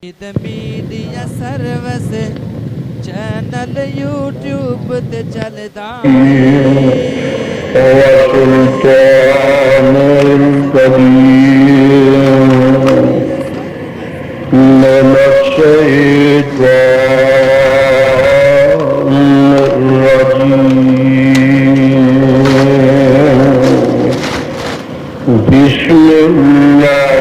Media service channel YouTube تے چلدا وسلطان القدير من الشيطان الرجيم بسم الله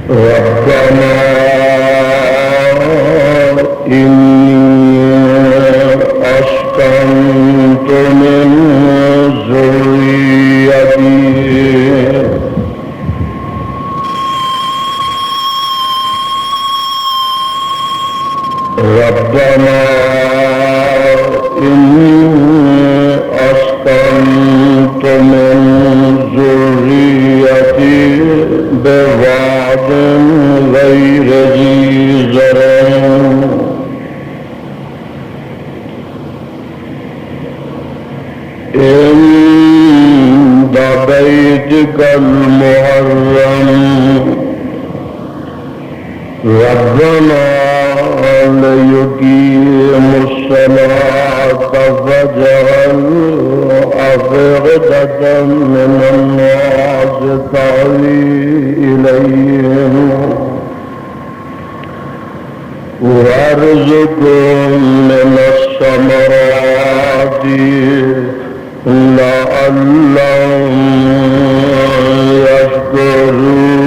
ربنا إني أسكنت من ذريتي ربنا إني أسكنت من ذريتي بواد غير ذي زرع عند بيتك المحرم ربنا ليقيموا الصلاة فاجعل أفئدة من الناس تهوي إليهم وارزقهم من الثمرات لعلهم يشكرون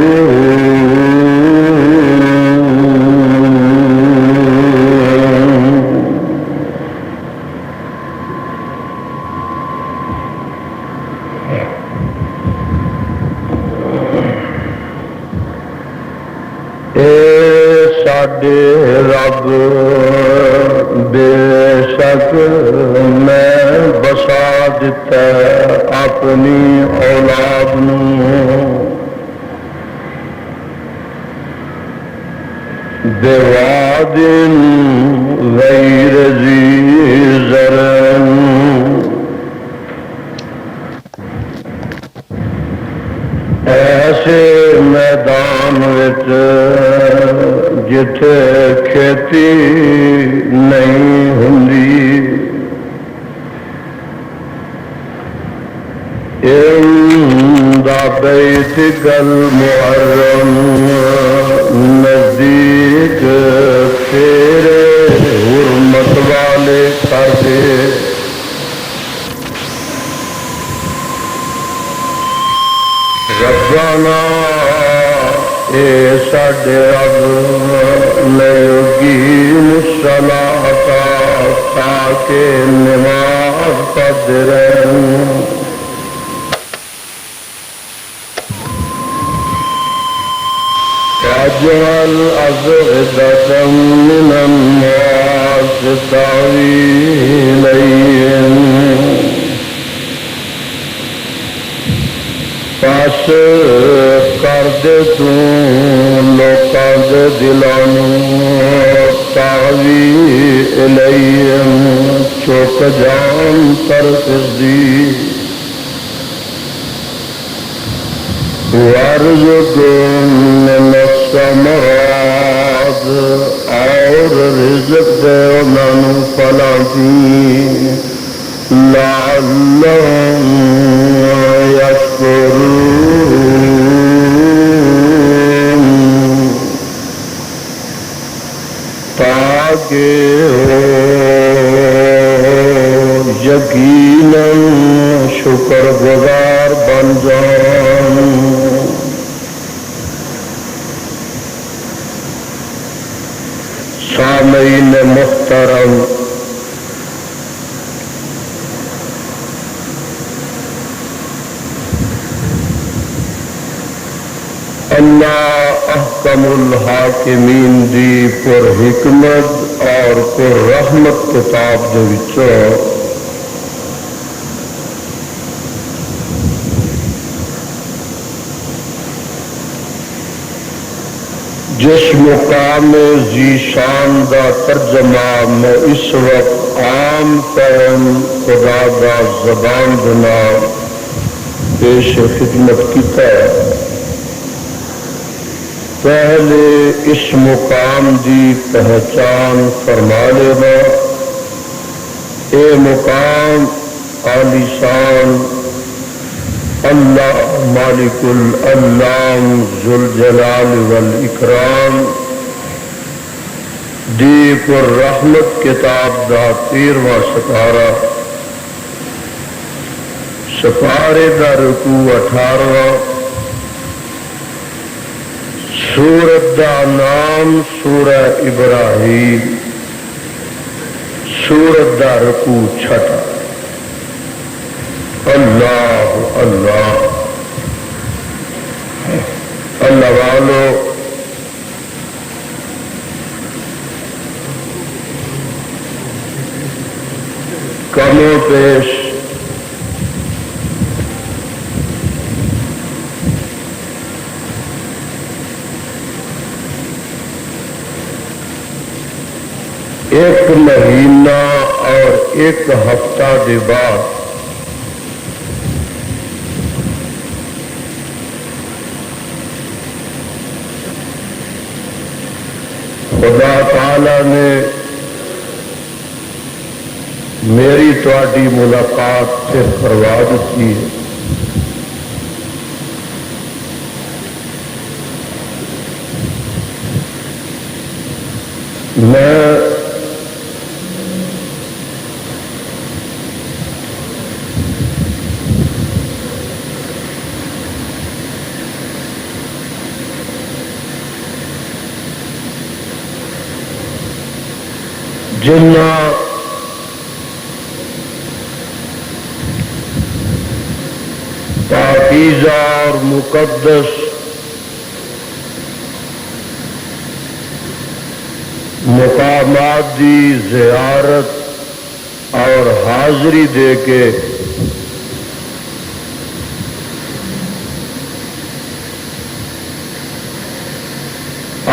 ساڈے رب بے شک میں بسا دیتا اپنی اولاد بواد غیر ذی زرع ایسے میدان وچ جتھے کھیتی نہیں ہوندی عند بیتک المحرم نزدیک تیرے حرمت والے گھر دے ربنا اے ساڈے رب لیقیموا الصلاۃ تاکہ نماز پڑھتے رہیں واجعل أفئدة من الناس تهوي إليهم پاس کر دے تو لوکاں دے دلاں تہوی الیہم چوک جان طرف دی وارزقهم من الثمرات اور رزق دے انہاں نوں پھلاں دی لعلهم يشكرون تاکہ یقیناً شکر گزار بن جان سامعین محترم اللہ احکم الحاکمین دی پر حکمت اور پر رحمت کتاب دے وچوں جس مقام ذیشان دا ترجمہ میں اس وقت عام فہم خدا دا زبان بنا پیش خدمت کیتا ہے، پہلے اس مقام دی پہچان فرما لینا۔ اے مقام عالی شان اللہ مالک الانام ذوالجلال والاکرام دی پر رحمت کتاب دا 13واں سپارہ، سپارے دا رکوع 18واں، سورت دا نام سورہ ابراہیم، سورت دا رکوع 6۔ اللہ اللہ اللہ والو، کم و پیش ایک مہینہ اور ایک ہفتہ کے بعد خدا تعالی نے میری تواڈی ملاقات سے کروا دیتی ہے۔ میں جنہ پاکیزہ اور مقدس مقامات دی زیارت اور حاضری دے کے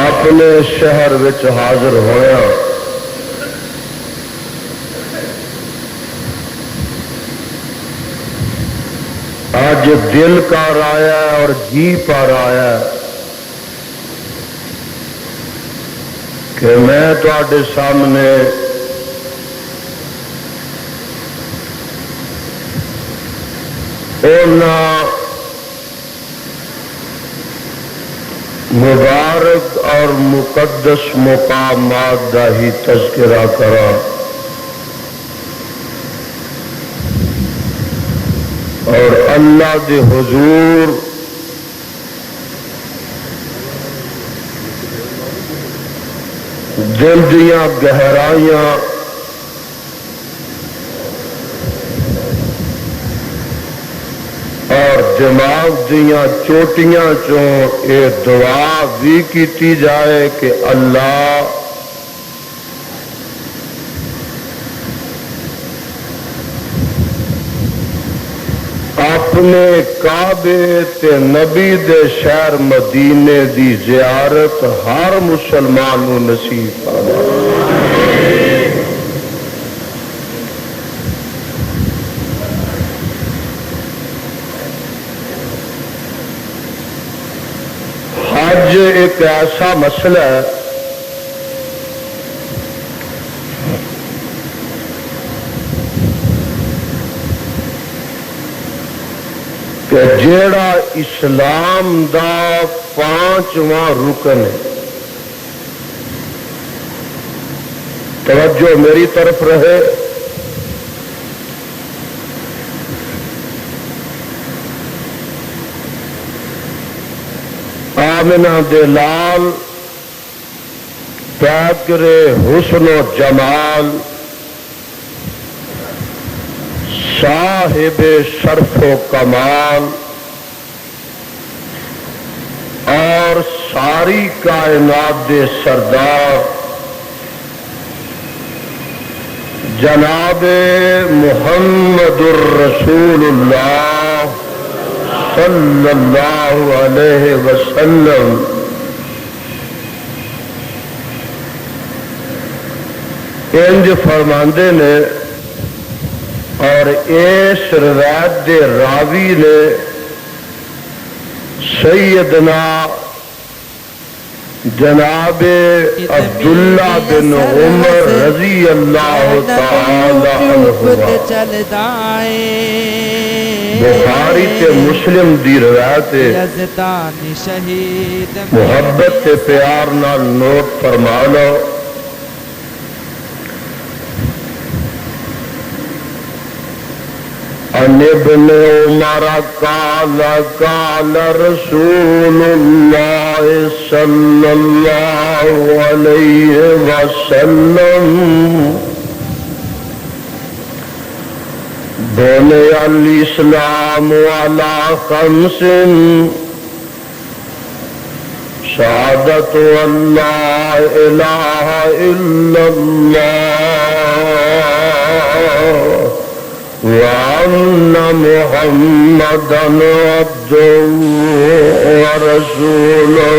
اپنے شہر وچ حاضر ہویا، آج دل کر آیا اور جی پر آیا کہ میں تواڈے سامنے انہاں مبارک اور مقدس مقامات دا ہی تذکرہ کراں۔ اور اللہ دے حضور دل دیاں گہرائیاں اور دماغ دیاں چوٹیاں چوں اے دعا بھی کیتی جائے کہ اللہ اپنے کعبے تے نبی دے شہر مدینے دی زیارت ہر مسلمان نو نصیب فرمائے۔ حج ایک ایسا مسئلہ ہے کہ جیڑا اسلام دا 5واں رکن ہے۔ توجہ میری طرف رہے، آمنہ دے لال پیکرے حسن و جمال، صاحب شرف و کمال اور ساری کائنات دے سردار جناب محمد الرسول اللہ صلی اللہ علیہ وسلم انج فرماندے نے اور اس روایت دے راوی نے سیدنا جناب عبداللہ بن عمر رضی اللہ تعالی عنہ بخاری تے مسلم دی روایت یزدانی شہید محبت تے پیار نال نوٹ فرما لو عن ابن عمر قال قال رسول اللہ صلی اللہ علیہ وسلم بني الإسلام على 5 شهادة أن لا إله إلا الله وأن محمدا عبده ورسوله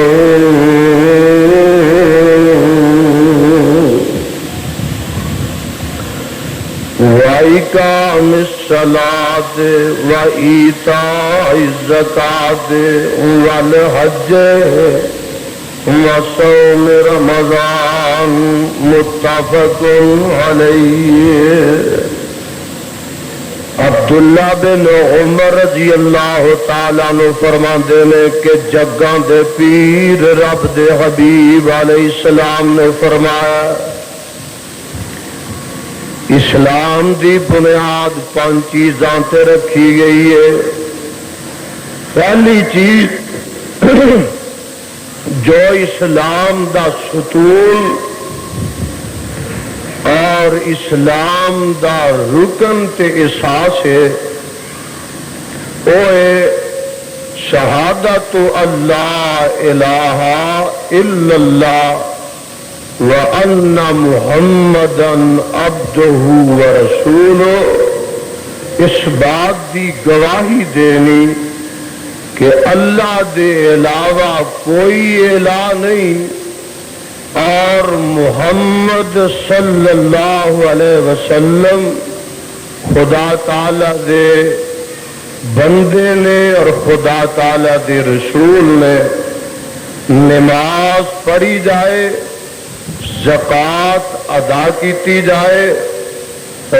وإقام الصلاة وإيتاء الزكاة والحج وصوم رمضان متفق عليه عبداللہ بن عمر رضی اللہ تعالیٰ عنہ فرماندے نے کہ جگاں دے پیر رب دے حبیب علیہ السلام نے فرمایا اسلام دی بنیاد 5 چیزاں تے رکھی گئی ہے. پہلی چیز جو اسلام دا ستون اور اسلام دا رکن تے اساس ہے وہ ہے شہادت اللہ الہ الا اللہ وَأَنَّ مُحَمَّدًا عَبْدُهُ وَرَسُولُهُ اس بات دی گواہی دینی کہ اللہ دے علاوہ کوئی الہ نہیں اور محمد صلی اللہ علیہ وسلم خدا تعالی دے بندے نے اور خدا تعالی دے رسول نے. نماز پڑھی جائے زکوٰۃ ادا کیتی جائے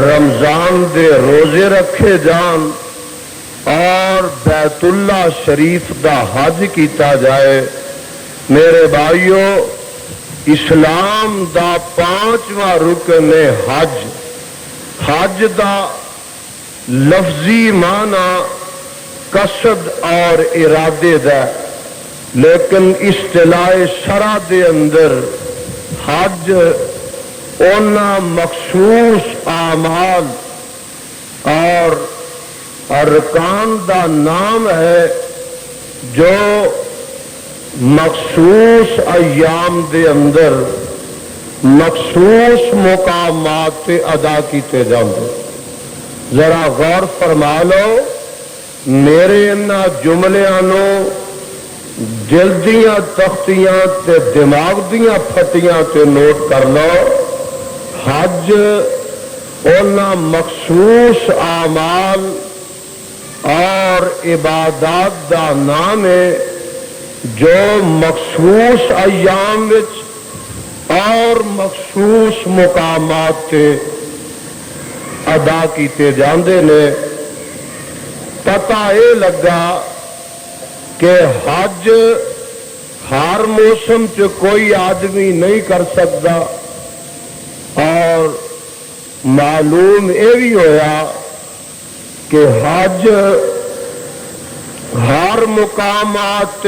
رمضان دے روزے رکھے جان اور بیت اللہ شریف دا حج کیتا جائے. میرے بھائیوں اسلام دا 5واں رکن ہے حج. حج دا لفظی معنی قصد اور ارادے دا لیکن اصطلاح شرع دے اندر حج اونا مخصوص اعمال اور ارکان دا نام ہے جو مخصوص ایام دے اندر مخصوص مقامات پہ ادا کیتے جاندے. ذرا غور فرما لو میرے انہاں جملیاں نو دل دیاں تختیاں تے دماغ دیاں پھٹیاں تے نوٹ کر لو. حج اونا مخصوص اعمال اور عبادات دا نام ہے جو مخصوص ایام وچ اور مخصوص مقامات تے ادا کیتے جاندے نے. پتہ یہ لگا کہ حج ہر موسم چ کوئی آدمی نہیں کر سکتا اور معلوم یہ بھی ہویا کہ حج ہر مقامات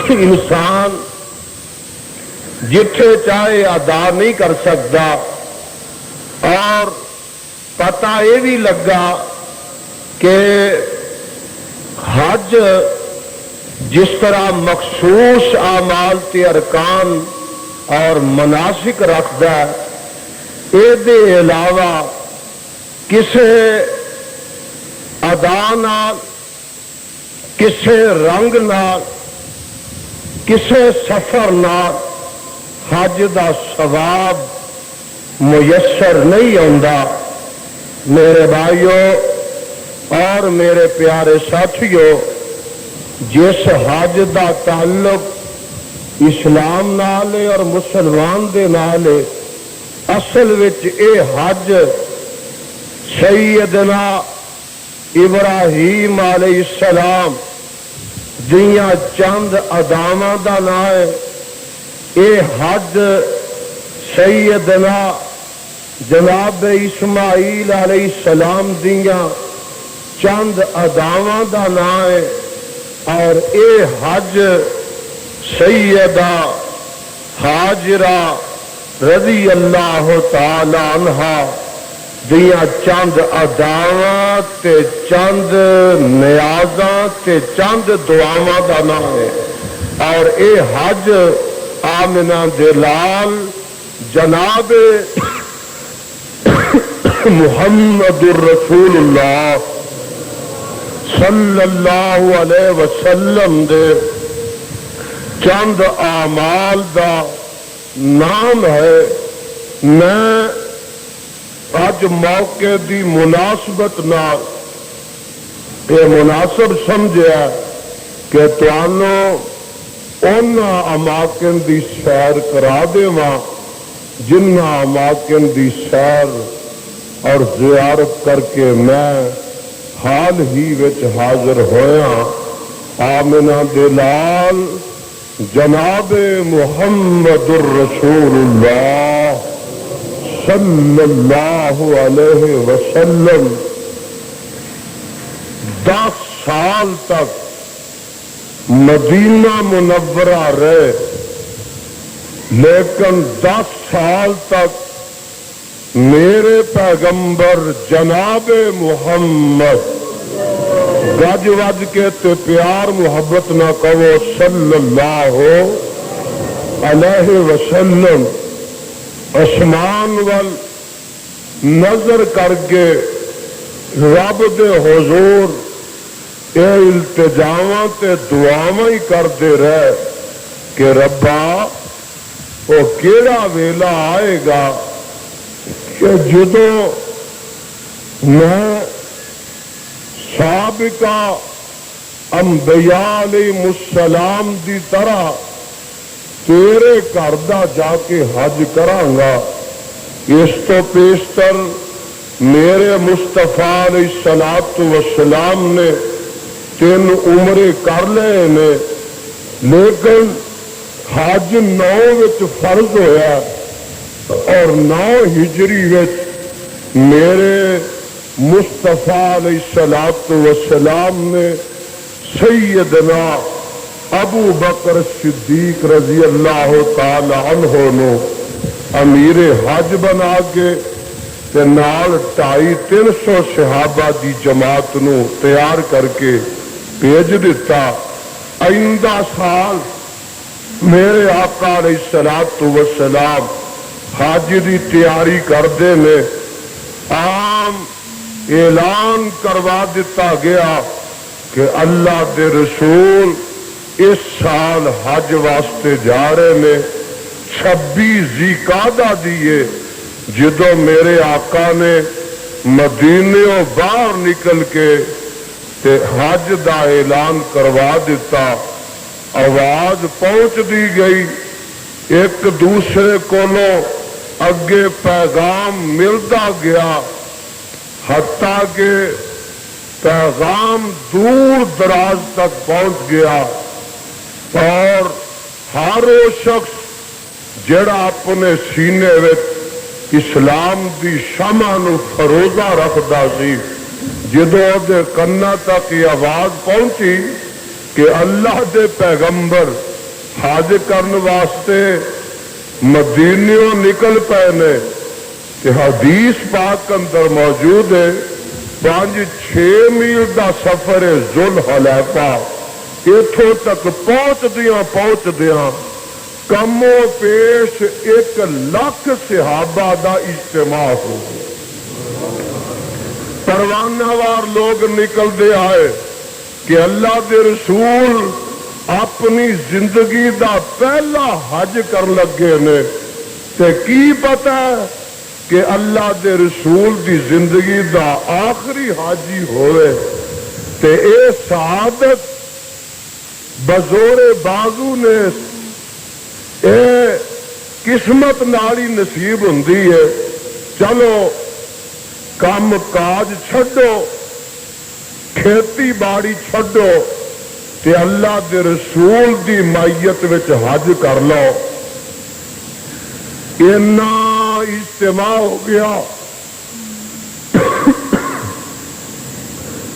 انسان جتھے چاہے ادا نہیں کر سکتا. اور پتہ یہ بھی لگا کہ حج جس طرح مخصوص اعمال تے ارکان اور مناسک رکھتا ہے یہ علاوہ کسے ادا نال کسے رنگ نال کسے سفر نال حج دا ثواب میسر نہیں آتا۔ میرے بھائیوں اور میرے پیارے ساتھیوں، جس حج دا تعلق اسلام نال اور مسلمان دے نال، اصل وچ اے حج سیدنا ابراہیم علیہ السلام دیاں چند اداماں دا نام ہے۔ اے حج سیدنا جناب اسماعیل علیہ السلام دیاں چند اداماں دا نام ہے، اور اے حج سیدہ ہاجرہ رضی اللہ تعالی عنہا دیاں چند اداواں تے چند نیازاں تے چند دعاواں دا نام ہے۔ اور اے حج آمنہ دلال جناب محمد الرسول اللہ صلی اللہ علیہ وسلم دے چند اعمال دا نام ہے۔ میں اج موقع دی مناسبت نال یہ مناسب سمجھا کہ تانوں ان اماکن دی سیر کرا دیواں جنہ اماکن دی سیر اور زیارت کر کے میں حال ہی وچ حاضر ہویا۔ آمنہ دلال جناب محمد الرسول اللہ صلی اللہ علیہ وسلم 10 سال تک مدینہ منورہ رہے، لیکن 10 سال تک میرے پیغمبر جناب محمد گج وج کے تے پیار محبت نہ کہو صلی اللہ علیہ وسلم آسمان وال نظر کر کے رب دے حضور اے التجاواں تے دعاواں ہی کرتے رہے کہ ربا وہ کیڑا ویلا آئے گا کہ جدوں میں سابقہ انبیاء علیہ السلام دی طرح تیرے گھر دا جا کے حج کراں گا، اس تو پیشتر میرے مصطفیٰ علیہ الصلوۃ والسلام نے 3 عمرے کر لے نے، لیکن حج 9 وچ فرض ہویا اور 9 ہجری وچ میرے مصطفیٰ علیہ الصلوۃ والسلام نے سیدنا ابو بکر صدیق رضی اللہ تعالی عنہ نو امیر حج بنا کے تے نال 250-300 صحابہ دی جماعت نو تیار کر کے بھیج دیتا۔ آئندہ سال میرے آقا علیہ الصلوۃ والسلام حج دی تیاری کردے نے، عام اعلان کروا دیتا گیا کہ اللہ دے رسول اس سال حج واسطے جا رہے نے 26 ذیقعدہ دیے، جدوں میرے آقا نے مدینوں باہر نکل کے تے حج دا اعلان کروا دیتا، آواز پہنچ دی گئی، ایک دوسرے کولوں اگے پیغام ملتا گیا، حتیٰ کہ پیغام دور دراز تک پہنچ گیا، اور ہر وہ شخص جڑا اپنے سینے وچ اسلام دی شمع نو فروزہ رکھدا سی، جدوں دے کنا تک یہ آواز پہنچی کہ اللہ دے پیغمبر حج کرن واسطے مدینیوں نکل پے نے، کہ حدیث پاک اندر موجود ہے 5-6 میل دا سفر ہے ذوالحلیفہ، اتوں تک پہنچ دیاں کم و پیش 1 لاکھ صحابہ دا اجتماع ہو گیا۔ پروانہ وار لوگ نکل دے آئے کہ اللہ دے رسول اپنی زندگی دا پہلا حج کر لگے نے تے کی پتہ کہ اللہ دے رسول دی زندگی دا آخری حاجی ہوئے تے اے سعادت بزور بازو نے اے قسمت نالی نصیب ہوندی ہے. چلو کام کاج چھڈو کھیتی باڑی چھڈو تے اللہ دے رسول دی مائیت وچ حج کر لو. اینا اجتماع ہو گیا.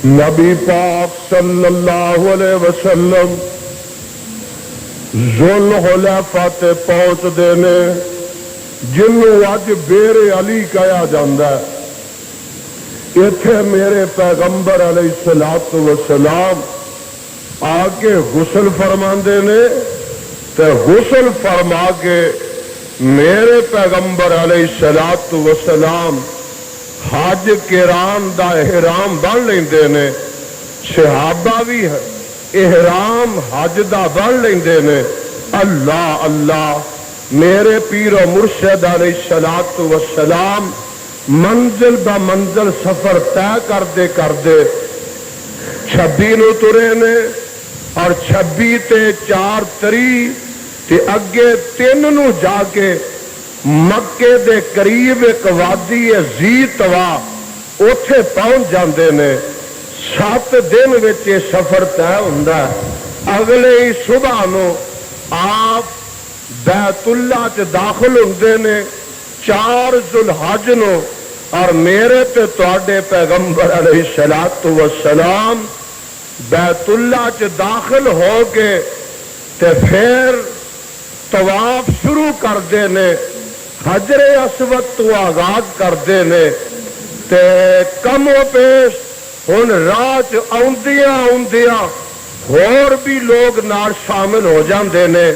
نبی پاک صلی اللہ علیہ وسلم ذوالحلیفہ تے پہنچ دینے جنوں اج بیر علی کہا جاندہ ہے. اتھے میرے پیغمبر علیہ الصلوۃ والسلام آ کے غسل فرما دینے تے غسل فرما کے میرے پیغمبر علیہ الصلوۃ والسلام حج کران دا احرام بن لیندے نے. صحابہ بھی احرام حج دا بن لیندے نے. اللہ اللہ میرے پیر و مرشد علیہ الصلوۃ والسلام منزل با منزل سفر طے کردے 26 نو ترے نے اور 26 تے 4 تری تے اگے 3 نو جا کے مکے دے قریب ایک وادی ہے زی توا اوتھے پہنچ جاندے نے. 7 دن وچ یہ سفر طے ہوندا ہے. اگلے ہی صبح نو آپ بیت اللہ چ داخل ہوندے نے 4 ذوالحج نو اور میرے تے تواڈے پیغمبر علیہ الصلوۃ والسلام بیت اللہ چ داخل ہو کے تے پھر طواف شروع کردے نے. حجر اسود تو آغاز کردے نے تے کم و بیش ہن راہ آؤندیاں آؤندیاں ہور بھی لوگ نال شامل ہو جاندے نے.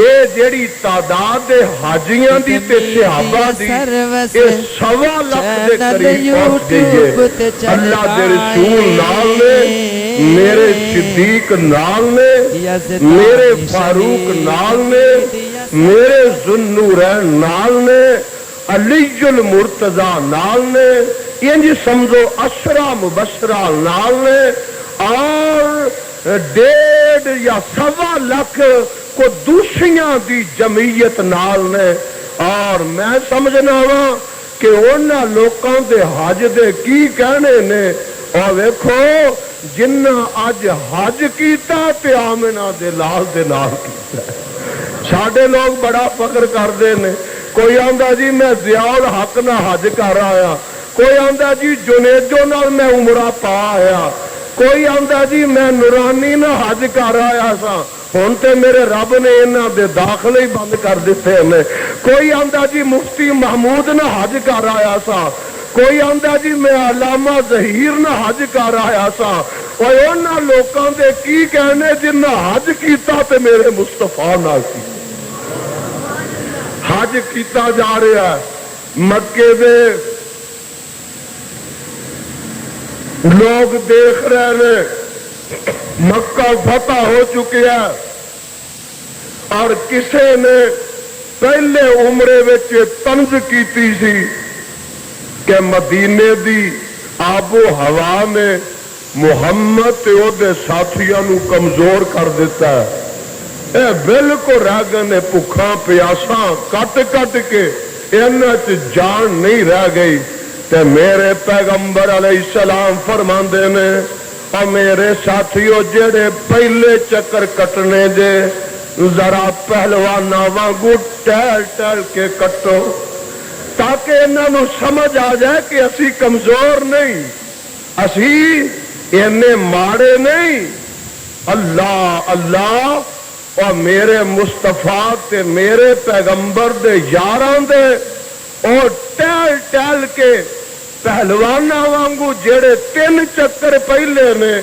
اے جیڑی تعداد حاجیاں دی تے صحابہ دی اے 1.25 لاکھ دے قریب پہنچ گئی ہے. اللہ دے رسول نال نے میرے صدیق نال نے میرے فاروق نال نے میرے ذوالنورین نال نے علی المرتضی نال نے انج سمجھو 10 مبشرہ نال نے اور 1.5 یا 1.25 لاکھ کو دوسریاں دی جمعیت نال نے. اور میں سمجھنا وا کہ انہاں لوکاں دے حج دے کی کہنے نے. اور ویکھو جنہ اج حج کیتا تے آمنہ دے لال دے نال کیتا. ساڈے لوگ بڑا فخر کردے نے. کوئی آندا جی میں ضیاء الحق نہ حج کر آیا, کوئی آندا جی جنیجو نال میں عمرہ پا آیا, کوئی آندا جی میں نورانی نہ حج کر آیا سا ہن تے میرے رب نے انہاں دے داخلے ہی بند کر دیتے ہیں. کوئی آندا جی مفتی محمود نہ حج کر آیا سا, کوئی آندا جی میں علامہ ظہیر نہ حج کر آیا سا. اور انہاں لوکاں دے کی کہنے جنہ حج کیتا تے میرے مصطفیٰ نال کیتا. حج کیتا جا رہا ہے. مکے دے لوگ دیکھ رہے ہیں مکہ فتح ہو چکے ہے اور کسے نے پہلے عمرے وچ طنز کیتی سی کہ مدینے دی آب و ہوا نے محمد تے او دے ساتھیاں نو کمزور کر دیتا ہے. اے بالکل رہ گئے نے بھکھاں پیاساں کٹ کٹ کے انہاں چ جان نہیں رہ گئی. تے میرے پیغمبر علیہ السلام فرماندے نے اور میرے ساتھیوں جڑے پہلے چکر کٹنے دے ذرا پہلوانا وانگو ٹہل ٹہل کے کٹو تاکہ انہاں نو سمجھ آ جائے کہ اسی کمزور نہیں, اسی اینے ماڑے نہیں. اللہ اللہ اور میرے مصطفیٰ تے میرے پیغمبر دے یاراں دے اور ٹہل ٹہل کے پہلوانا وانگو جڑے 3 چکر پہلے نے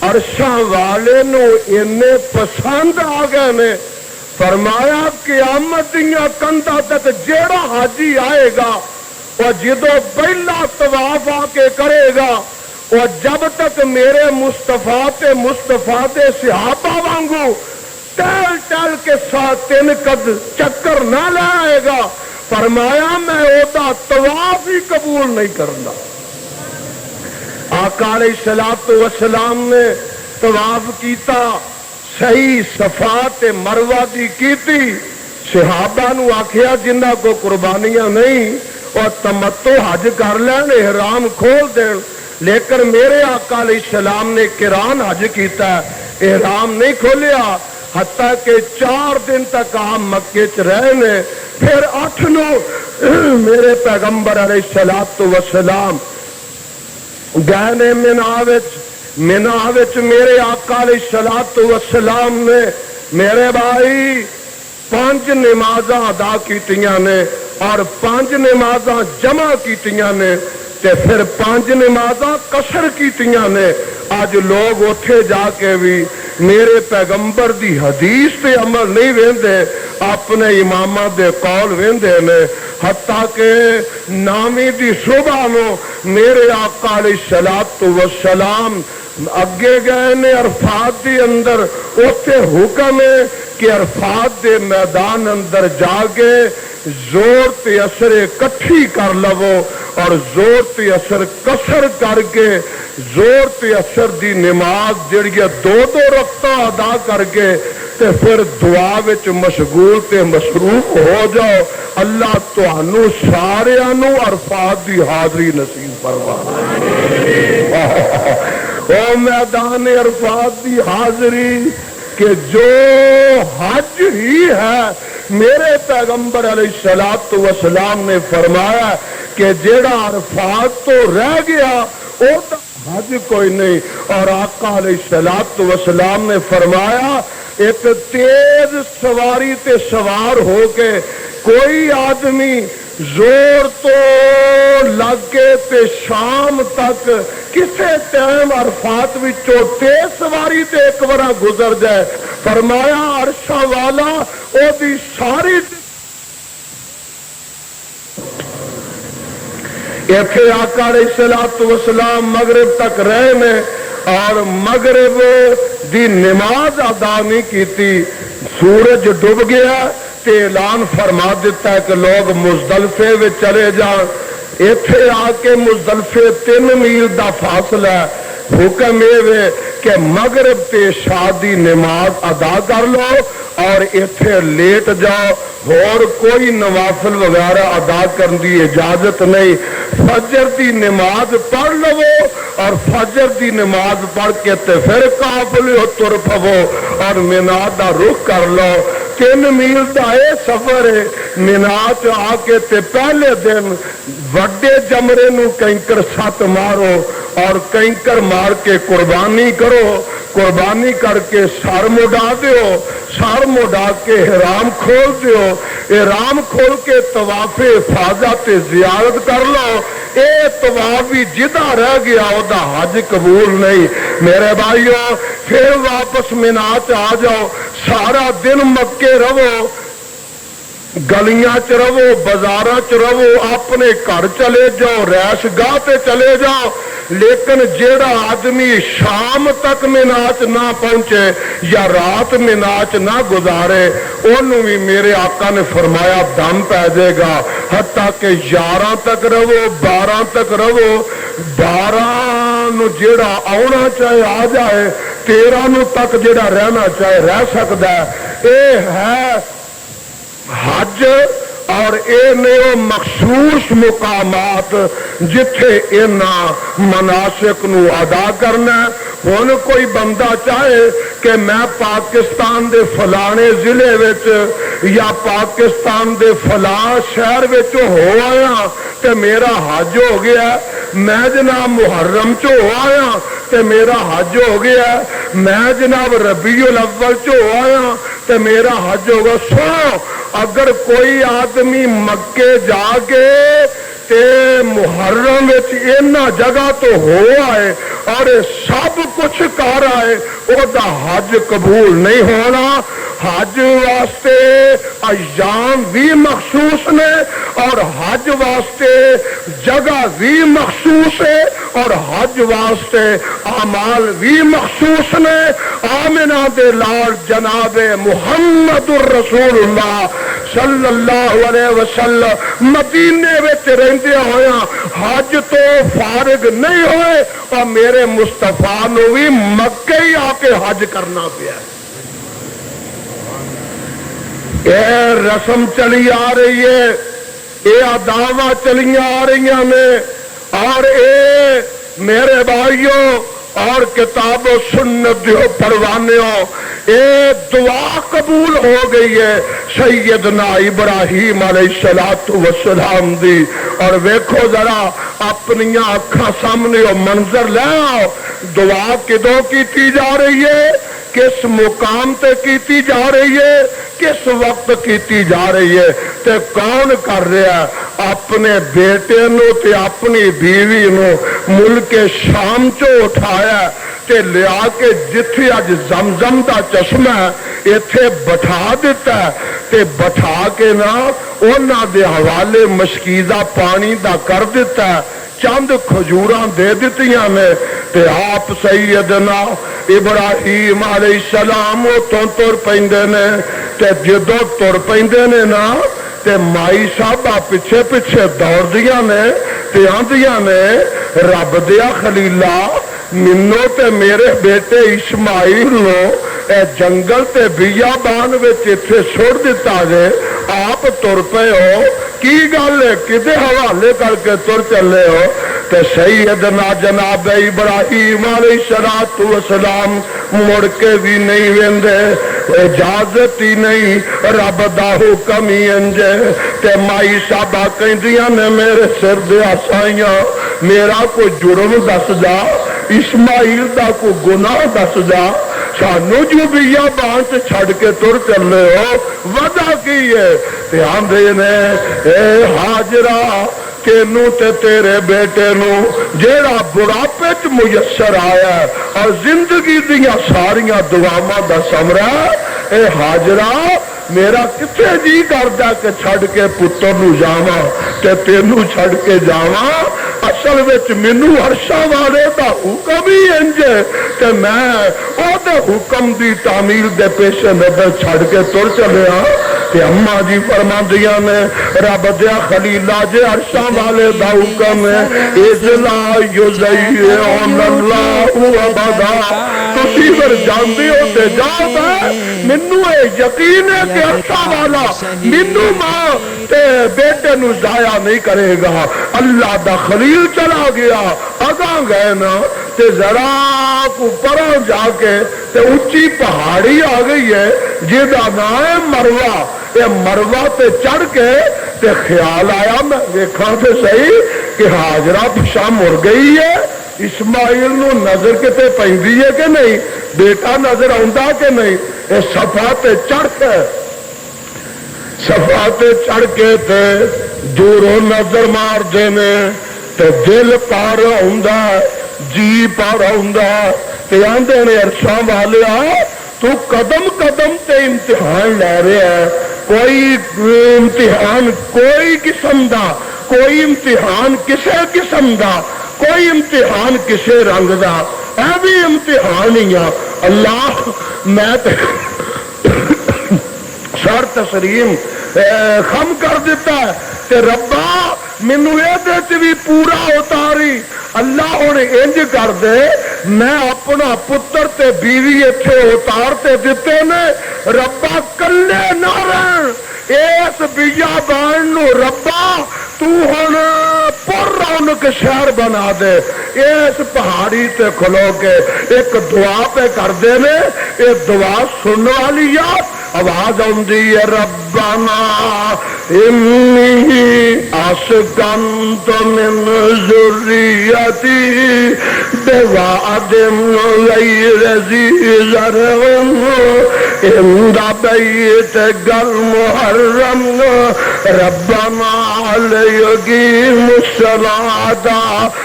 عرشاں والے نو اینے پسند آ گئے نے. فرمایا قیامت دیاں کندھاں تک جیڑا حاجی آئے گا اور جدو پہلا طواف آ کے کرے گا اور جب تک میرے مصطفیٰ تے مصطفیٰ دے صحابہ وانگو ٹہل ٹہل کے ساتھ 3 قد چکر نہ لائے گا، فرمایا میں اودا طواف ہی قبول نہیں کرنا۔ آقا علیہ الصلوۃ والسلام نے طواف کیتا، صحیح صفا تے مروہ دی کیتی، صحابہ نو آکھیا جنہ کو قربانیاں نہیں اور تمتع حج کر لین، احرام کھول دین، لیکن میرے آقا علیہ السلام نے قران حج کیتا ہے، احرام نہیں کھولیا، حتیٰ کہ 4 دن تک آپ مکے چ رہے نے، پھر 8 میرے پیغمبر علیہ الصلوۃ والسلام گئے نے مینا وچ میرے آقا علیہ الصلوۃ والسلام نے میرے بھائی 5 نمازاں ادا کیتیاں نے اور 5 نمازاں جمع کیتیاں نے تے پھر 5 نمازاں قصر کیتیاں نے۔ آج لوگ اوتھے جا کے بھی میرے پیغمبر دی حدیث تے عمل نہیں ویندے، اپنے اماماں دے قول ویندے نے، حتیٰ کہ نامی دی صبح نو میرے آقا علیہ الصلوۃ والسلام اگے گئے نے عرفات دی اندر، اوتھے حکم ہے کہ عرفات دے میدان اندر جا کے زور تے اثر اکٹھی کر لو اور زور تے اثر قصر کر کے زور تے اثر دی نماز جڑی 2 رکعتاں ادا کر کے تے پھر دعا وچ مشغول تے مصروف ہو جاؤ۔ اللہ تانوں ساریاں نوں عرفات دی حاضری نصیب فرمائے۔ او میدان عرفات دی حاضری کہ جو حج ہی ہے، میرے پیغمبر علیہ الصلوۃ والسلام نے فرمایا کہ جیڑا عرفات تو رہ گیا وہ تو حج کوئی نہیں۔ اور آقا علیہ الصلوۃ والسلام نے فرمایا ایک تیز سواری تے سوار ہو کے کوئی آدمی زور تو لگ کے تے شام تک کسے ٹائم عرفات وچوں تیز سواری تے ایک بار گزر جائے، فرمایا عرشاں والا او دی ساری ایتھے آقا علیہ الصلوۃ والسلام مغرب تک رہے نے اور مغرب دی نماز ادا نہیں کیتی، سورج ڈوب گیا تے اعلان فرما دیتا ہے کہ لوگ مزدلفے میں چلے جان۔ ایتھے آ کے مزدلفے 3 میل دا فاصلہ ہے، حکم یہ کہ مغرب تے عشاء دی نماز ادا کر لو اور ایتھے لیٹ جاؤ، اور کوئی نوافل وغیرہ ادا کرن دی اجازت نہیں۔ فجر دی نماز پڑھ لو اور فجر دی نماز پڑھ کے تے پھر قافلے تر پو اور مینا دا رخ کر لو۔ 3 میل دا اے سفر ہے، مینا چ آ کے تے پہلے دن وڈے جمرے نو کنکر 7 مارو اور کنکر مار کے قربانی کرو، قربانی کر کے سر مڈا دیو، سر مڈا کے احرام کھول دیو، احرام کھول کے طواف افاضہ تے زیارت کر لو۔ اے طواف بھی جدا رہ گیا او دا حج قبول نہیں۔ میرے بھائیو پھر واپس مینا چ آ جاؤ، سارا دن مکے رہو، گلیاں چ رہو، بازاراں چ رہو، اپنے گھر چلے جاؤ، رہائش گاہ تے چلے جاؤ، لیکن جیڑا آدمی شام تک مینا چ نہ پہنچے یا رات مینا چ نہ گزارے انہوں بھی میرے آقا نے فرمایا دم پہ جائے گا۔ حتیٰ کہ 11 تک رہو، 12 تک رہو، 12 نو جیڑا آنا چاہے آ جائے، 13 نو تک جیڑا رہنا چاہے رہ سکتا ہے۔ اے ہے حج اور اے نے مخصوص مقامات جتھے اینا مناسک نو ادا کرنا ہے۔ ہن کوئی بندہ چاہے کہ میں پاکستان دے فلانے ضلع وچ یا پاکستان دے فلاں شہر وچ ہو آیا تے میرا حج ہو گیا، میں جناب محرم چ ہو آیا تے میرا حج ہو گیا، میں جناب ربیع الاول چ ہو آیا تے میرا حج ہوگا۔ سو اگر کوئی آدمی مکے جا کے تے محرم وچ اینا جگہ تو ہو آئے اور سب کچھ کر آئے، او دا حج قبول نہیں ہونا۔ حج واسطے ایام بھی مخصوص نے اور حج واسطے جگہ بھی مخصوص ہے اور حج واسطے اعمال بھی مخصوص نے. آمنہ دے لال جناب محمد الرسول اللہ صلی اللہ علیہ وسلم مدینے وچ رہندے ہویا حج تو فارغ نہیں ہوئے اور میرے مصطفیٰ نو بھی مکے ہی آ کے حج کرنا پیا. یہ رسم چلی آ رہی ہے, یہ اداواں چلی آ رہی نے اور اے میرے بھائیوں اور کتاب و سنت دیو پروانیوں اے دعا قبول ہو گئی ہے سیدنا ابراہیم علیہ السلام دی. اور ویکھو ذرا اپنی اکھاں سامنے او منظر لے آؤ, دعا کدوں کیتی جا رہی ہے, کس مقام تے کیتی جا رہی ہے, کس وقت کیتی جا رہی ہے تے کون کر رہا ہے. اپنے بیٹے نو تے اپنی بیوی نو ملک شام چو اٹھایا تے لیا کے جتھے اج زمزم دا چشمہ ہے ایتھے بٹھا دیتا ہے تے بٹھا کے نا انہاں دے حوالے مشکیزہ پانی دا کر دیتا ہے. چند کھجوراں دے دیتیاں نے تے آپ سیدنا ابراہیم علیہ السلام تو تر پیندے نے تے جدو تر پیندے نے نا تے مائی صاحبہ پیچھے پیچھے دوڑ دیاں نے تے آندیاں نے رب دیا خلیلہ منو تے میرے بیٹے اسماعیل نو اے جنگل تے بیابان وچ ایتھے چھوڑ دیتا جے, آپ تر پے ہو کی گل ہے کدے حوالے کر کے تر چلے ہو. تے سیدنا جناب ابراہیم علیہ السلام مڑ کے بھی نہیں ویندے, اجازت ہی نہیں, رب دا حکم ہی انجے. تے مائی صاحبہ کہندیاں نے میرے سر دے آسائیاں میرا کوئی جرم دس جا, اسماعیل دا کوئی گناہ دس جا, سانو جو بیابان سے چھڑ کے تر چلے ہو وجہ کی ہے. تے آندے نے اے ہاجرہ تینو تے تیرے بیٹے نو جیڑا بڑھاپے چ میسر آیا اور زندگی دیا ساریاں دعاواں دا ثمرہ, اے ہاجرہ میرا کتنے جی کردا کہ چھڑ کے پتر نو جاواں تے تینو چھڑ کے جاواں. اصل وچ مینو عرشاں والے دا حکم ہی انج تے میں او دے حکم دی تعمیل دے پیش نظر چھڑ کے تر چلیا. تے اماں جی فرماندیاں نے رب دیا خلیلہ جے عرشاں والے دا حکم ہے اجلا یزیعن اللہ ابدا, تسی پھر جاندے ہو تے جاؤ ہے. مینوں اے یقین ہے کہ عرشاں والا مینوں ماں تے بیٹے نو ضائع نہیں کرے گا. اللہ دا خلیل چلا گیا اگاں گئے نا تے ذرا کو پروں جا کے تے اونچی پہاڑی آ گئی ہے جہدا نام ہے مروہ. یہ مروہ تے چڑھ کے تے خیال آیا میں دیکھاں تے صحیح کہ ہاجرہ پچھا مر گئی ہے, اسماعیل نو نظر کتے پیندی ہے کہ نہیں, بیٹا نظر آندا کہ نہیں. یہ صفا تے چڑھ کے صفا تے چڑھ کے تے دوروں نظر مار دینے تے دل پار ہوندا جی پار ہوندا تے آندے نے عرشاں والے تو قدم قدم تے امتحان لے رہے ہے. کوئی امتحان کوئی قسم دا, کوئی امتحان کسے قسم دا, کوئی امتحان کسے رنگ دا, اے بھی امتحان ہی ہے. اللہ میں سر تسلیم خم کر دیتا ہے تے ربا مینو یہ بھی پورا اتاری. اللہ ہوں انج کر دے میں اپنا پتر تے بیوی اتنے اتارتے دیتے نے ربا کلے نہ رہن اس بیابان نو ربا تو ہن پر رونق شہر بنا دے. اس پہاڑی تے کھلو کے ایک دعا پہ کر دے نے, یہ دعا سننے والی یاد آواز آندی ہے ربنا انی اسکنت من ذریتی بواد غیر ذی زرع عند بیتک المحرم ربنا لیقیموا الصلاة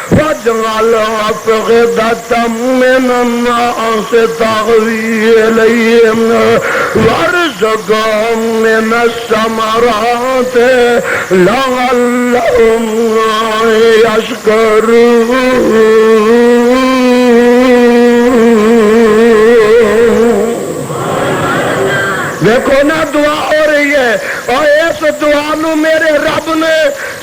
فاجعل أفئدة من الناس تهوی الیہم وارزقهم ورزقهم من الثمرات لعلهم يشكرون۔ دیکھو نا دعا ہو رہی ہے، اور اس دعا نو میرے رب نے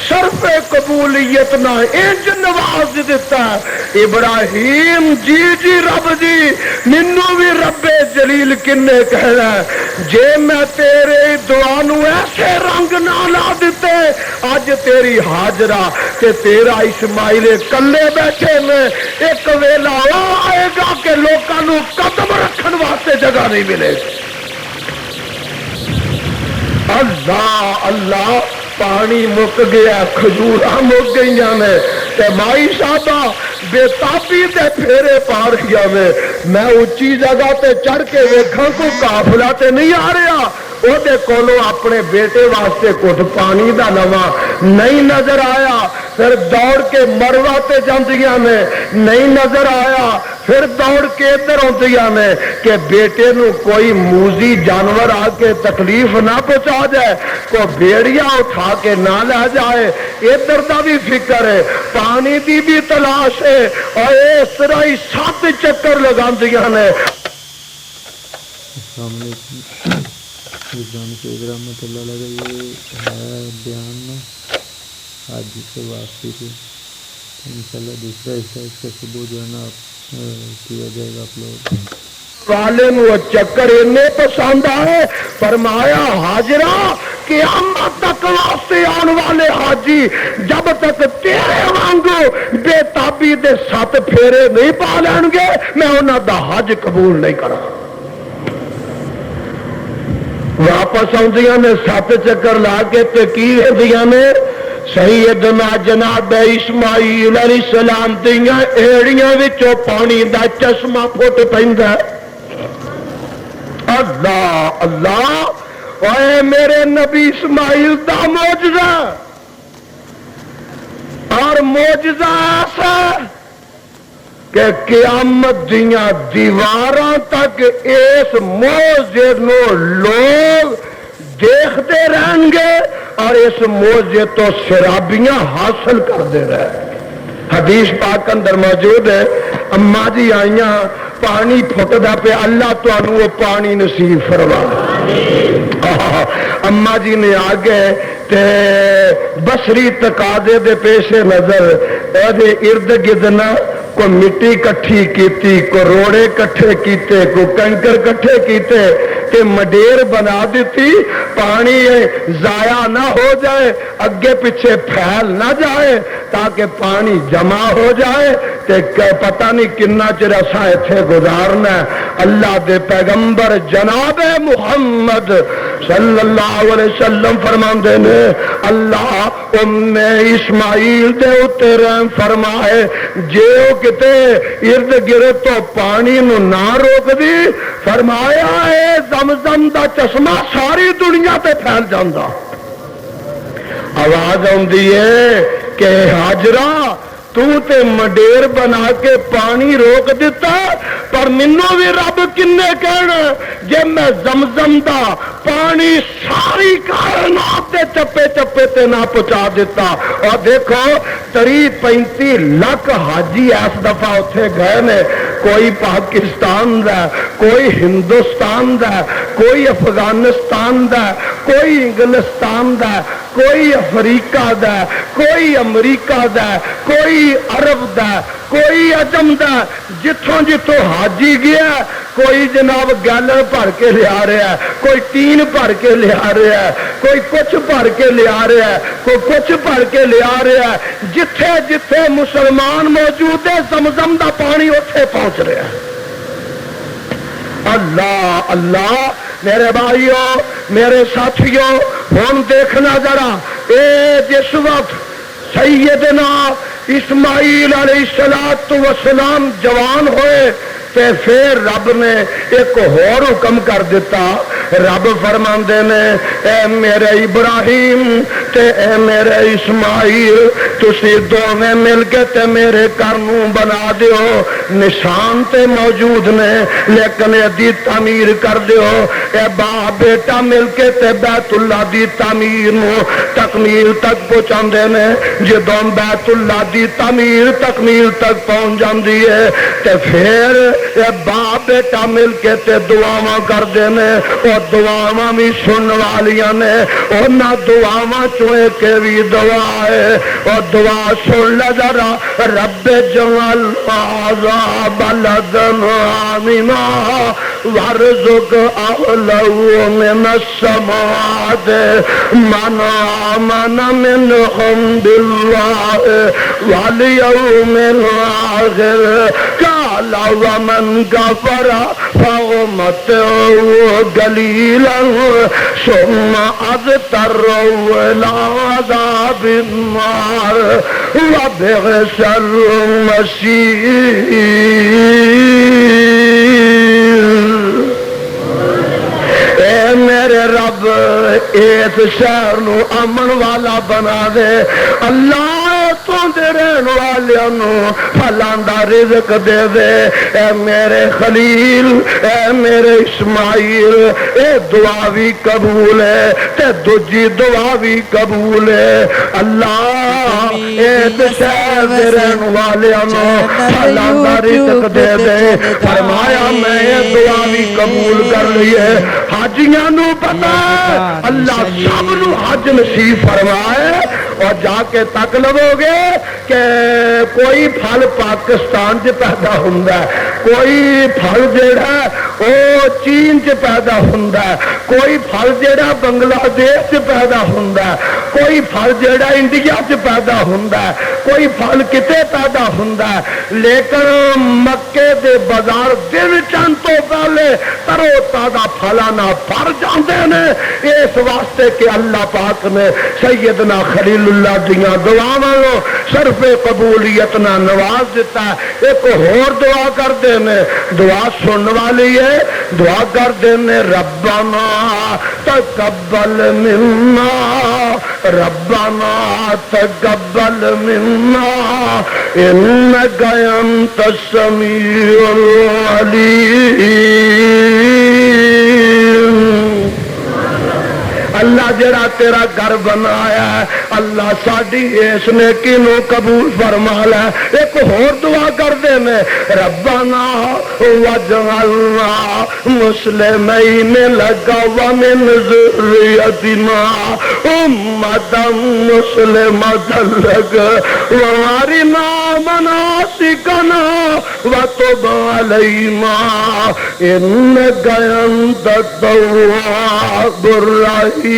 شرف قبولیت نہ انج نواز دیتا ہے۔ ابراہیم جی رب جی مینو بھی رب جلیل کنے کہنا ہے، جے میں تیرے دعا نو ایسے رنگ نہ لا دیتے اج تیری ہاجرہ تے تیرا اسماعیل کلے بیٹھے میں ایک ویلا وہ آئے گا کہ لوکاں نو قدم رکھن واسطے جگہ نہیں ملے گی۔ اللہ اللہ پانی مک گیا، کھجورا مک گئی نے، مائی صاحبہ بے تابی دے پھیرے پا رہی میں اچھی جگہ تے چڑھ کے ویکھاں کو قافلہ تے نہیں آ رہا، وہ دے کولو اپنے بیٹے واسطے کٹ پانی دا لوا نہیں نظر آیا، پھر دوڑ کے مروہ تے جاندیاں نے نہیں نظر آیا، پھر دوڑ کے ادھر آدیاں نے کہ بیٹے نو کوئی موزی جانور آ کے تکلیف نہ پہنچا جائے، کو بیڑیا اٹھا کے نہ لے جائے، ادھر دا بھی فکر ہے، پانی دی بھی تلاش ہے، اور اس طرح ہی 7 چکر لگاندیاں نے۔ السلام علیکم، رضوان شیخ رحمۃ اللہ علیہ، یہ ہے بیان آج سے واپسی کے، انشاءاللہ دوسرا حصہ اس کا صبح جو ہے نا کیا جائے گا اپلوڈ۔ والے نو چکر اتنے پسند آئے، فرمایا حاجرہ قیامت تک واسطے آن والے حاجی جب تک تیرے وانگو بے تابی دے 7 پھیرے نہیں پا لین گے میں انہاں دا حج قبول نہیں کرا۔ واپس آندیاں نے 7 چکر لا کے تے کی ہوندیاں نے سیدنا جناب اسماعیل علیہ السلام دیاں ایڑیاں وچوں پانی دا چشمہ پھٹ پیندا۔ اللہ اللہ، اے میرے نبی اسماعیل دا معجزہ، اور معجزہ ایسا کہ قیامت دیاں دیواراں تک اس معجزے نو لوگ دیکھتے رہیں گے اور اس معجزے تو سرابیاں حاصل کرتے رہیں۔ حدیث پاک اندر موجود ہے، اما جی آئیاں پانی پھٹدا پہ اللہ تانوں وہ پانی نصیب فرما۔ اما جی نے آگے تے بصری تقاضے دے پیش نظر اے ارد گرد نہ کو مٹی کٹھی کیتی، کو روڑے کٹھے کیتے، کو کنکر کٹھے کیتے تے مڈیر بنا دیتی، پانی ضائع نہ ہو جائے، اگے پیچھے پھیل نہ جائے تاکہ پانی جمع ہو جائے تے پتہ نہیں کنا چر اساں ایتھے گزارنا ہے۔ اللہ دے پیغمبر جناب محمد صلی اللہ علیہ وسلم فرماندے نے اللہ ام اسماعیل دے اتے رحم فرمائے، جے او کتے ارد گرد تو پانی نو نہ روک دی، فرمایا اے زمزم دا چشمہ ساری دنیا تے پھیل جاندا۔ آواز آندی ہے کہ حاجرہ تو تے مڈیر بنا کے پانی روک دیتا، پر منو بھی رب کنے کہنا جے میں زمزم دا پانی ساری کائنات تے چپے چپے تے نہ پہنچا دیتا۔ اور دیکھو 35 لاکھ حاجی اس دفعہ اتنے گئے نے، کوئی پاکستان دا، کوئی ہندوستان دا، کوئی افغانستان دا، کوئی انگلستان دا، کوئی افریقہ دا، کوئی امریکہ دا، کوئی عرب دا، کوئی عجم دا، جتوں جتوں حاجی گیا کوئی جناب گیلن بھر کے لیا رہا ہے، کوئی ٹین بھر کے لیا رہا ہے، کوئی کچھ بھر کے لیا رہا ہے، کوئی کچھ بھر کے لیا رہا ہے، جتھے جتھے مسلمان موجود ہے زمزم دا پانی اتنے پہنچ رہا ہے۔ اللہ اللہ، میرے بھائیوں میرے ساتھیوں ہن دیکھنا ذرا، اے جس وقت سیدنا اسماعیل علیہ السلام جوان ہوئے تے پھر رب نے ایک اور حکم کر دیتا۔ رب فرماندے نے اے میرے ابراہیم تے اے میرے اسماعیل تسی دوویں مل کے تے میرے گھر نوں بنا دیو، نشان تے موجود نے لیکن دی تعمیر کر دیو، اے باپ بیٹا مل کے تے بیت اللہ دی تعمیر نو تکمیل تک پہنچاندے نے، جدوں بیت اللہ دی تعمیر تکمیل تک پہنچ جاندی ہے تے پھر اے باپ بیٹا مل کے تے دعاواں کردے نے، او دعاواں بھی سنن والیاں نے، انہاں دعاواں چوں ایک بھی دعا ہے، او دعا سن لے ذرا، رب جعل هذا بلدا آمنا وارزق أهله من الثمرات من آمن منهم بالله واليوم الآخر قال ومن كفر فأمتعه قليلا ثم أضطره إلى عذاب النار وبئس المصير۔ اے میرے رب اس شہر نو امن والا بنا دے، اللہ تو دے رہن والیاں نو پھلاں دا رزق دے دے، اے میرے خلیل اے میرے اسماعیل، اے دعا بھی قبول ہے تے دوجی دعا بھی قبول ہے، اللہ اس شہر دے رہن والیاں نو پھلاں دا رزق دے دے، فرمایا میں یہ دعا بھی قبول کر لی ہے۔ حاجیاں نو پتا اللہ سب نو حج نصیب فرمائے، اور جا کے تک لو گے کہ کوئی پھل پاکستان چ پیدا ہوندا ہے، کوئی پھل جیڑا او چین چ پیدا ہوندا ہے، کوئی پھل جیڑا بنگلہ دیش چ پیدا ہوندا ہے، کوئی پھل جیڑا انڈیا چ پیدا ہوندا ہے، کوئی پھل کتے پیدا ہوندا ہے، لیکن مکے دے بازار دن چند تو پہلے ترو تازہ پھلانا بھر جاندے نے، اس واسطے کہ اللہ پاک نے سیدنا خلیل اللہ دیاں دعاواں نو شرف قبولیت نہ نواز دیتا ہے۔ ایک اور دعا کر دینے، دعا سن والی ہے، دعا کر دینے ربنا تقبل منا ربنا تقبل منا انک انت السمیع العلیم۔ اللہ جڑا تیرا گھر بنایا ہے اللہ ساڈی اس نیکی نو قبول فرما لے۔ ایک اور دعا کر دے میں ربنا وجعلنا مسلمین لک ومن ذریتنا امتا مسلمۃ لک وارنا مناسکنا وتب علینا انک انت التواب الرحیم۔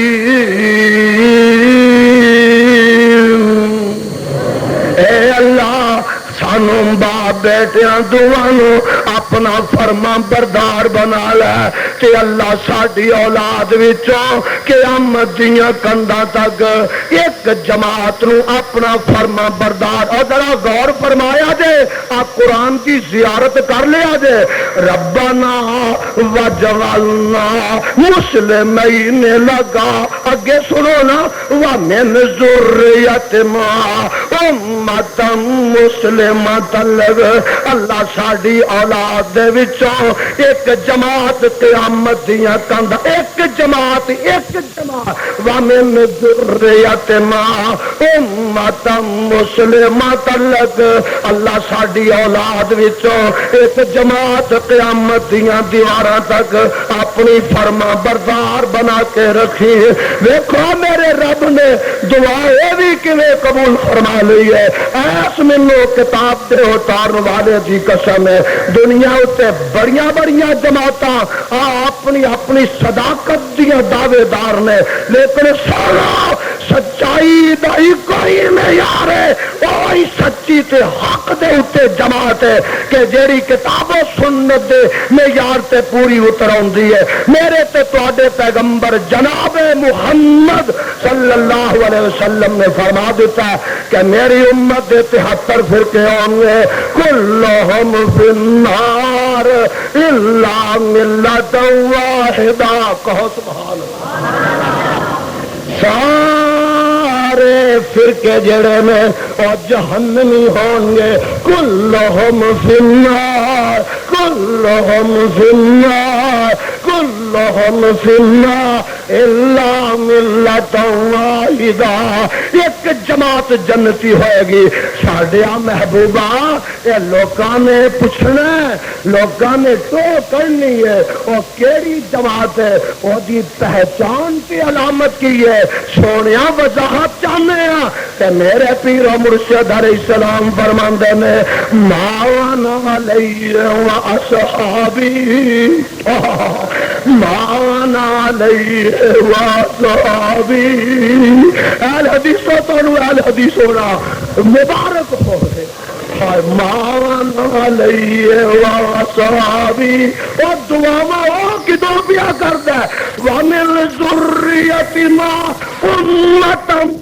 اے اللہ سانو باپ بیٹیاں دوانو اپنا فرما بردار بنا لے کہ اللہ ساڈی اولاد وچوں قیامت دیاں کنڈاں تک ایک جماعت نو اپنا فرما بردار، اور ذرا غور فرمایا جے آپ قرآن کی زیارت کر لیا جے ربنا وجعلنا مسلمین لگا، اگے سنو نا ومن ذریتنا امتا مسلمۃ لک، اللہ ساڈی اولاد دے وچوں ایک جماعت قیامت دیاں کنڈاں، ایک جماعت ومن ذریتنا امتا مسلمۃ لک، اللہ ساڈی اولاد وچوں ایک جماعت قیامت دیاں دیواراں تک اپنی فرما بردار بنا کے رکھی۔ دیکھو میرے رب نے دعا اے بھی کیویں قبول فرما لی ہے، ایس مینوں کتاب دے اتارن والے دی قسم ہے، دنیا اتے بڑیاں بڑیاں جماعتاں اپنی اپنی صداقت دیاں دعوے دار نے، لیکن سارا سچائی دا ہی کوئی معیار ہے، وہی سچی تے حق دے اتے جماعت ہے کہ جیڑی کتاب و سنت دے معیار تے پوری اتراؤندی ہے۔ میرے تے تواڈے پیغمبر جناب محمد صلی اللہ علیہ وسلم نے فرما دیتا ہے کہ میری امت دے 73 فرقے ہوں گے، کلہم فی النار الا ملۃ واحدہ، کہو سبحان اللہ، سارے فرقے جڑے نے اور جہنمی ہوں گے، کلہم فی النار کلہم فی النار کلہم فی النار الا ملۃ واحدہ، ایک جماعت جنتی ہوئے گی۔ ساڈیا محبوبہ یہ لوکاں نے پوچھنا ہے، لوکاں نے تو کرنی ہے وہ کیڑی جماعت ہے، وہ دی پہچان کی علامت کی ہے۔ سونیا وضاحت چاہنے ہیں کہ میرے پیر و مرشد علیہ السلام فرماندے نے ما انا علیہ و اصحابی ما انا علیہ و اصحابی۔ اہل حدیثوں تو اہل حدیثوں مبارک ہو رہے مان علیہ وصحابی، اور دعاواں وہ کدوں پیا کردا ہے وَمِن ذُرِّيَّتِنَا أُمَّةً